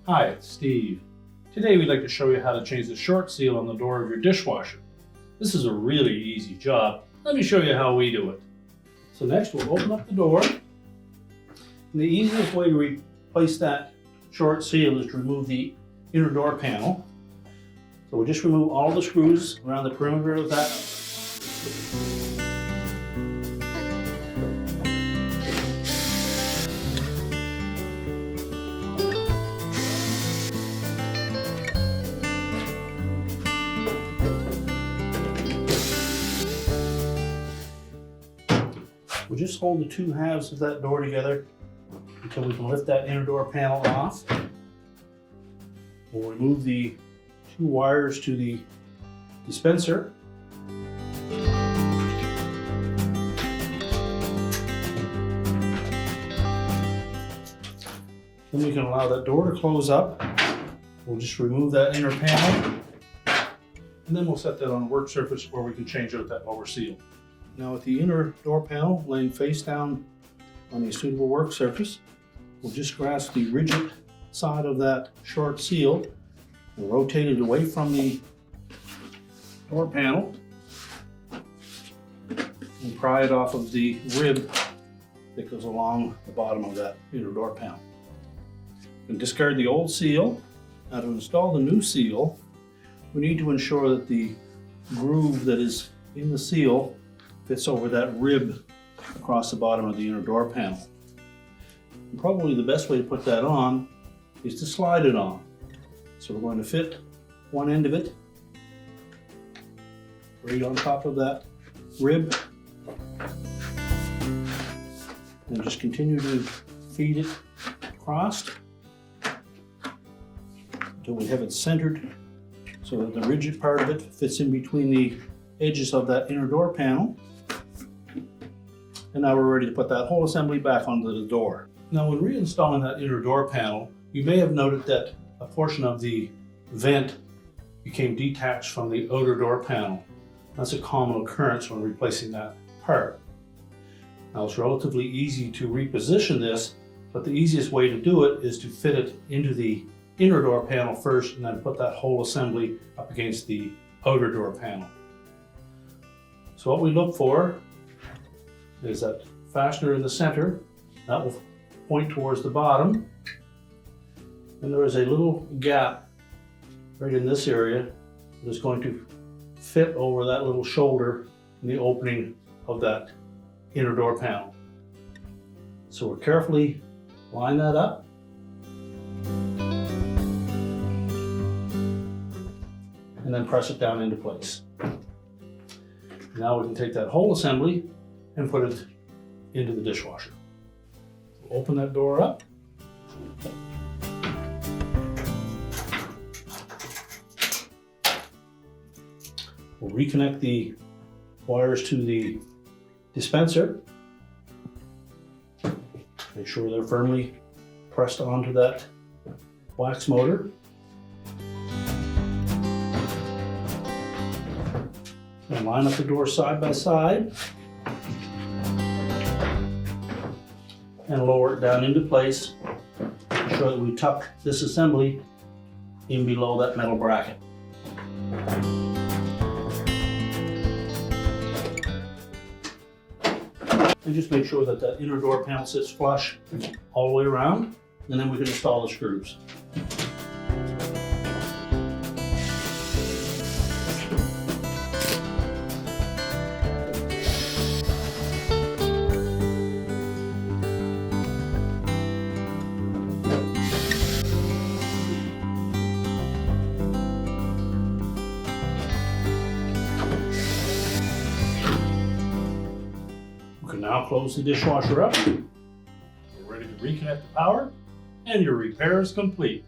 Hi, it's Steve. Today we'd like to show you how to change the short seal on the door of your dishwasher. This is a really easy job. Let me show you how we do it. So next we'll open up the door. And the easiest way to replace that short seal is to remove the inner door panel. So we'll just remove all the screws around the perimeter of that. We'll just hold the two halves of that door together until we can lift that inner door panel off. We'll remove the two wires to the dispenser. Then we can allow that door to close up. We'll just remove that inner panel, and then we'll set that on a work surface where we can change out that lower seal. Now with the inner door panel laying face down on a suitable work surface, we'll just grasp the rigid side of that short seal and rotate it away from the door panel and pry it off of the rib that goes along the bottom of that inner door panel. And discard the old seal. Now to install the new seal, we need to ensure that the groove that is in the seal fits over that rib across the bottom of the inner door panel. And probably the best way to put that on is to slide it on. So we're going to fit one end of it right on top of that rib and just continue to feed it across until we have it centered so that the rigid part of it fits in between the edges of that inner door panel. And now we're ready to put that whole assembly back onto the door. Now when reinstalling that inner door panel, you may have noted that a portion of the vent became detached from the outer door panel. That's a common occurrence when replacing that part. Now it's relatively easy to reposition this, but the easiest way to do it is to fit it into the inner door panel first and then put that whole assembly up against the outer door panel. So what we look for is that fastener in the center. That will point towards the bottom. And there is a little gap right in this area that is going to fit over that little shoulder in the opening of that inner door panel. So we'll carefully line that up. And then press it down into place. Now we can take that whole assembly and put it into the dishwasher. We'll open that door up. We'll reconnect the wires to the dispenser. Make sure they're firmly pressed onto that wax motor. And line up the door side by side. And lower it down into place. Ensure that we tuck this assembly in below that metal bracket. And just make sure that that inner door panel sits flush all the way around, and then we can install the screws. You can now close the dishwasher up. You're ready to reconnect the power, and your repair is complete.